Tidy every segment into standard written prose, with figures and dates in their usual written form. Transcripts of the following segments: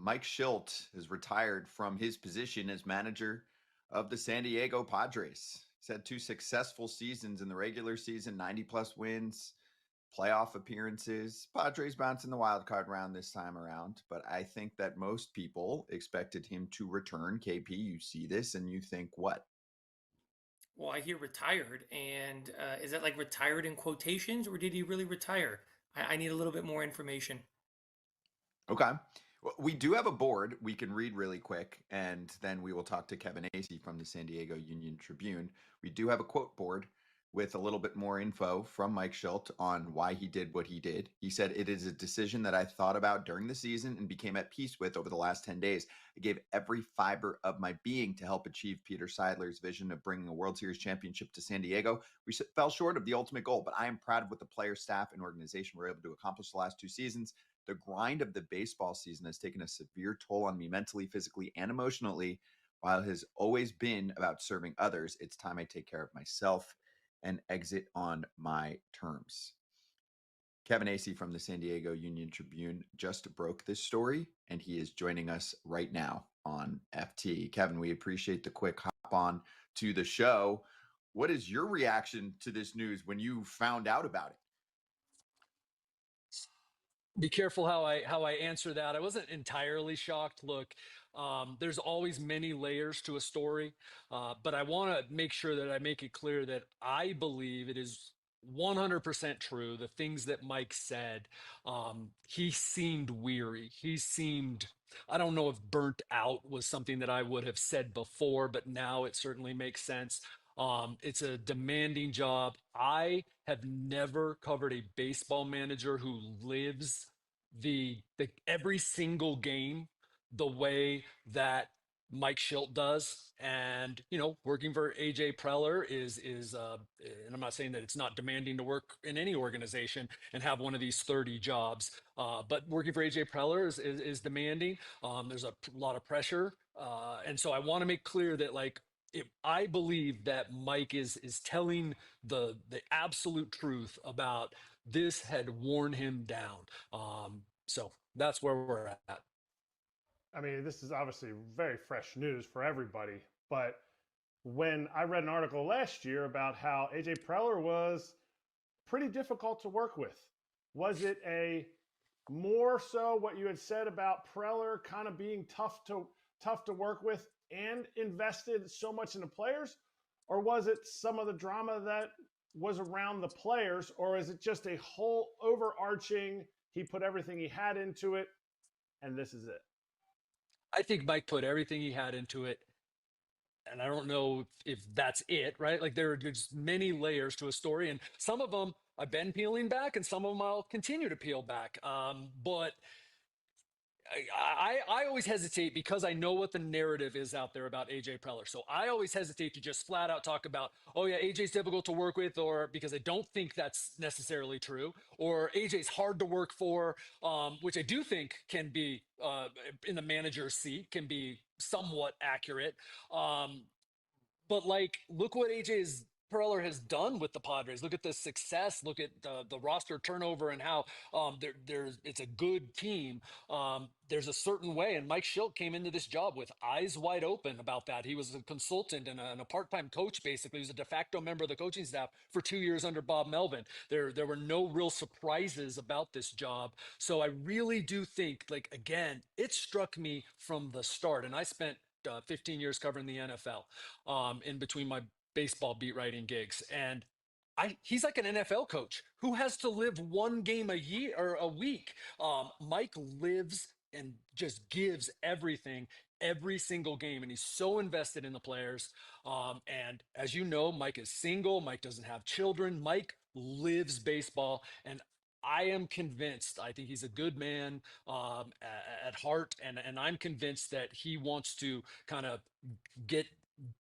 Mike Shildt has retired from his position as manager of the San Diego Padres. He's had two successful seasons in the regular season, 90-plus wins, playoff appearances. Padres bouncing the wild card round this time around, but I think that most people expected him to return. KP, you see this and you think what? Well, I hear retired, and is that like retired in quotations, or did he really retire? I need a little bit more information. Okay. Well, we do have a board we can read really quick, and then we will talk to Kevin Acee from the San Diego Union-Tribune. We do have a quote board with a little bit more info from Mike Shildt on why he did what he did. He said, "It is a decision that I thought about during the season and became at peace with over the last 10 days. I gave every fiber of my being to help achieve Peter Seidler's vision of bringing a World Series championship to San Diego. We fell short of the ultimate goal, but I am proud of what the players, staff, and organization were able to accomplish the last two seasons. The grind of the baseball season has taken a severe toll on me mentally, physically, and emotionally. While it has always been about serving others, it's time I take care of myself and exit on my terms." Kevin Acee from the San Diego Union-Tribune just broke this story, and he is joining us right now on FT. Kevin, we appreciate the quick hop on to the show. What is your reaction to this news when you found out about it? Be careful how I answer that. I wasn't entirely shocked. Look, there's always many layers to a story, but I want to make sure that I make it clear that I believe it is 100% true. The things that Mike said, he seemed weary. He seemed, I don't know if burnt out was something that I would have said before, but now it certainly makes sense. It's a demanding job. I have never covered a baseball manager who lives the every single game the way that Mike Shildt does. And working for AJ Preller is and I'm not saying that it's not demanding to work in any organization and have one of these 30 jobs, but working for AJ Preller is demanding. There's a lot of pressure, and so I want to make clear that I believe that Mike is telling the absolute truth about this had worn him down. So that's where we're at. I mean, this is obviously very fresh news for everybody, but when I read an article last year about how AJ Preller was pretty difficult to work with, was it a more so what you had said about Preller kind of being tough to work with and invested so much in the players, or was it some of the drama that was around the players, or is it just a whole overarching, he put everything he had into it and this is it? I think Mike put everything he had into it. And I don't know if that's it, right? Like there are just many layers to a story, and some of them I've been peeling back, and some of them I'll continue to peel back. But I always hesitate because I know what the narrative is out there about AJ Preller. So I always hesitate to just flat out talk about, oh yeah, AJ's difficult to work with, or because I don't think that's necessarily true, or AJ's hard to work for, which I do think can be in the manager's seat, can be somewhat accurate. But look what AJ's Preller has done with the Padres. Look at the success. Look at the roster turnover and how there's it's a good team. There's a certain way, and Mike Shildt came into this job with eyes wide open about that. He was a consultant and a part-time coach, basically. He was a de facto member of the coaching staff for 2 years under Bob Melvin. There were no real surprises about this job. So I really do think, again, it struck me from the start, and I spent 15 years covering the NFL in between my baseball beat writing gigs, and he's like an NFL coach who has to live one game a year or a week. Mike lives and just gives everything every single game, and he's so invested in the players. And as you know, Mike is single. Mike doesn't have children. Mike lives baseball, and I am convinced. I think he's a good man at heart, and I'm convinced that he wants to kind of get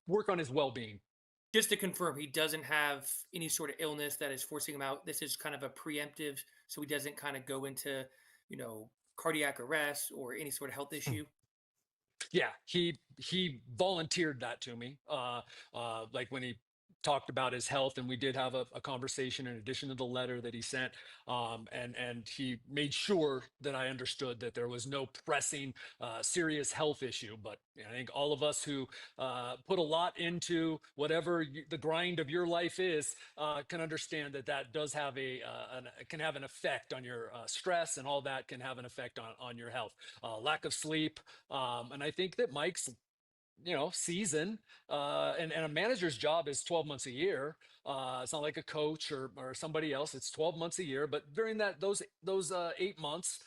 work on his well-being. Just to confirm, he doesn't have any sort of illness that is forcing him out. This is kind of a preemptive, so he doesn't kind of go into, cardiac arrest or any sort of health issue. Yeah, he volunteered that to me. Like when he talked about his health, and we did have a conversation in addition to the letter that he sent. And he made sure that I understood that there was no pressing, serious health issue. But I think all of us who put a lot into whatever the grind of your life is can understand that that does have can have an effect on your stress, and all that can have an effect on your health. Lack of sleep, and I think that Mike's season, and a manager's job is 12 months a year. It's not like a coach or somebody else. It's 12 months a year. But during those 8 months,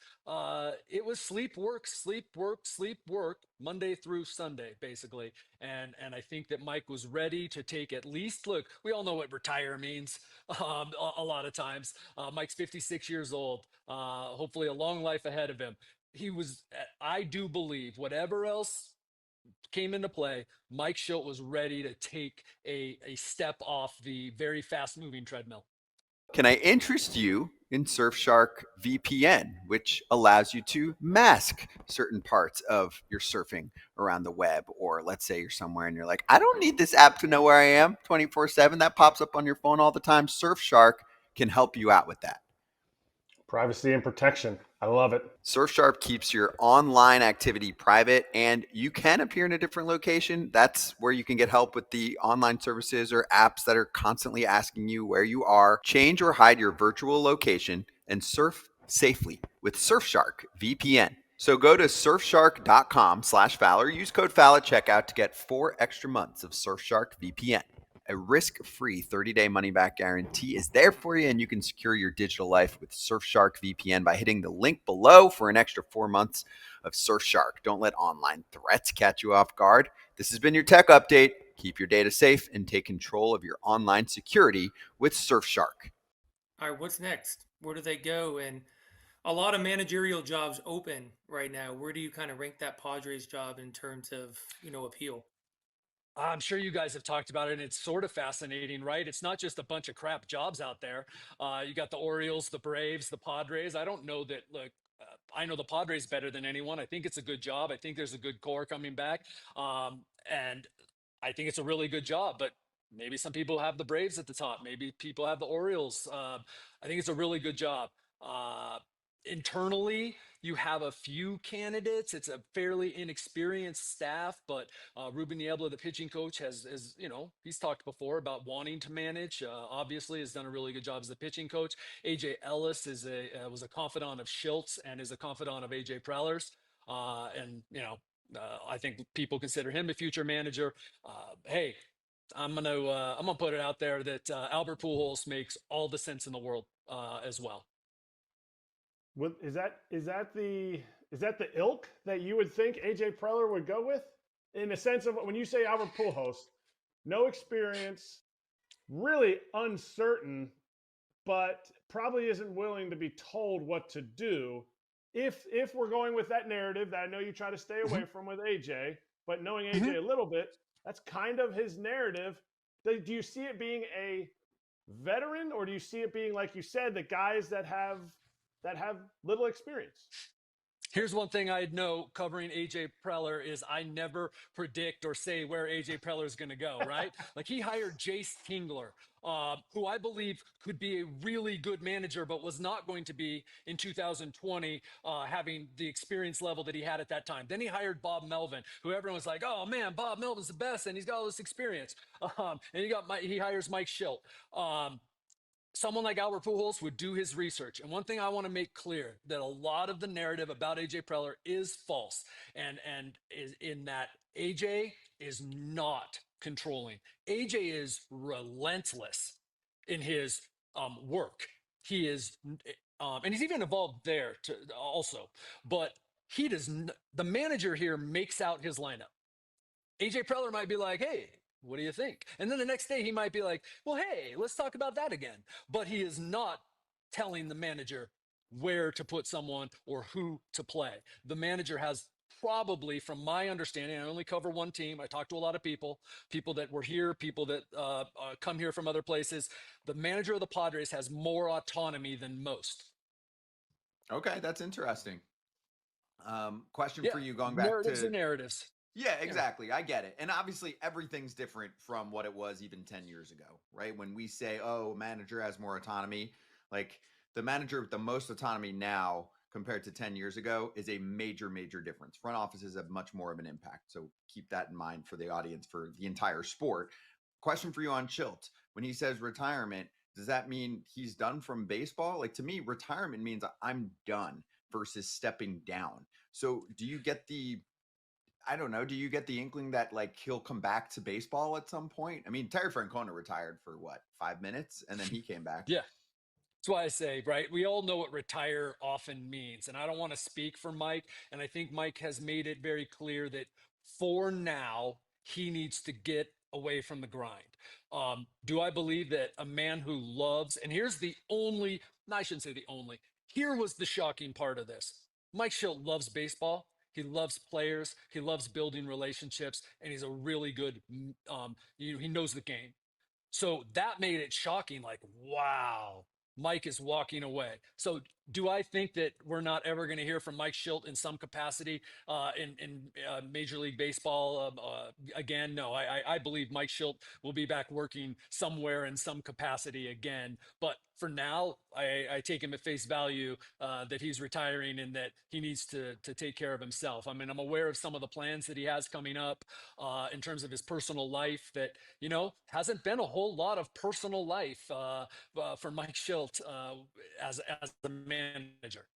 it was sleep, work, sleep, work, sleep, work, Monday through Sunday, basically. And I think that Mike was ready to take at least, look, we all know what retire means. A lot of times, Mike's 56 years old. Hopefully, a long life ahead of him. He was, I do believe, whatever else came into play, Mike Shildt was ready to take a step off the very fast moving treadmill. Can I interest you in Surfshark VPN, which allows you to mask certain parts of your surfing around the web? Or let's say you're somewhere and you're like, I don't need this app to know where I am 24/7. That pops up on your phone all the time. Surfshark can help you out with that. Privacy and protection. I love it. Surfshark keeps your online activity private, and you can appear in a different location. That's where you can get help with the online services or apps that are constantly asking you where you are. Change or hide your virtual location and surf safely with Surfshark VPN. So go to surfshark.com/Fowler. Use code FOUL at checkout to get 4 extra months of Surfshark VPN. A risk-free 30-day money-back guarantee is there for you, and you can secure your digital life with Surfshark VPN by hitting the link below for an extra 4 months of Surfshark. Don't let online threats catch you off guard. This has been your tech update. Keep your data safe and take control of your online security with Surfshark. All right, what's next? Where do they go? And a lot of managerial jobs open right now. Where do you kind of rank that Padres job in terms of, appeal? I'm sure you guys have talked about it, and it's sort of fascinating, right? It's not just a bunch of crap jobs out there. You got the Orioles, the Braves, the Padres. I don't know that, look, I know the Padres better than anyone. I think it's a good job. I think there's a good core coming back. And I think it's a really good job, but maybe some people have the Braves at the top. Maybe people have the Orioles. I think it's a really good job. Uh, Internally, you have a few candidates. It's a fairly inexperienced staff, but Ruben Niebla, the pitching coach, has he's talked before about wanting to manage. Obviously, has done a really good job as the pitching coach. AJ Ellis was a confidant of Shilt's and is a confidant of AJ Preller's. I think people consider him a future manager. Hey, I'm gonna put it out there that Albert Pujols makes all the sense in the world as well. Is that the ilk that you would think AJ Preller would go with? In the sense of when you say Albert Pujols, no experience, really uncertain, but probably isn't willing to be told what to do. If we're going with that narrative that I know you try to stay away from with AJ, but knowing AJ a little bit, that's kind of his narrative. Do you see it being a veteran, or do you see it being, like you said, the guys that have little experience? Here's one thing I'd know covering AJ Preller is I never predict or say where AJ Preller is going to go, right? Like, he hired Jace Tingler, who I believe could be a really good manager, but was not going to be in 2020, having the experience level that he had at that time. Then he hired Bob Melvin, who everyone was like, oh man, Bob Melvin's the best, and he's got all this experience. And he hires Mike Shildt. Someone like Albert Pujols would do his research. And one thing I want to make clear, that a lot of the narrative about AJ Preller is false, and is in that AJ is not controlling. AJ is relentless in his work. He is, and he's even involved there also. But the manager here makes out his lineup. AJ Preller might be like, hey, what do you think? And then the next day he might be like, well, hey, let's talk about that again. But he is not telling the manager where to put someone or who to play. The manager has probably, from my understanding, I only cover one team. I talk to a lot of people that were here, people that come here from other places. The manager of the Padres has more autonomy than most. Okay, that's interesting. Question for you, going back narratives to and narratives. Yeah, exactly. I get it. And obviously, everything's different from what it was even 10 years ago, right? When we say, oh, manager has more autonomy, like the manager with the most autonomy now compared to 10 years ago is a major, major difference. Front offices have much more of an impact. So keep that in mind for the audience for the entire sport. Question for you on Shildt. When he says retirement, does that mean he's done from baseball? Like to me, retirement means I'm done versus stepping down. So do you get the I don't know. Do you get the inkling that like he'll come back to baseball at some point? I mean, Terry Francona retired for what, 5 minutes, and then he came back. Yeah. That's why I say, right? We all know what retire often means. And I don't want to speak for Mike. And I think Mike has made it very clear that for now, he needs to get away from the grind. Do I believe that a man who loves, and here's the only, no, I shouldn't say the only, here was the shocking part of this. Mike Shildt loves baseball. He loves players. He loves building relationships. And he's a really good, he knows the game. So that made it shocking. Like, wow, Mike is walking away. So do I think that we're not ever going to hear from Mike Shildt in some capacity in Major League Baseball again? No, I believe Mike Shildt will be back working somewhere in some capacity again. But for now, I take him at face value that he's retiring and that he needs to take care of himself. I mean, I'm aware of some of the plans that he has coming up in terms of his personal life that, hasn't been a whole lot of personal life for Mike Shildt as a manager.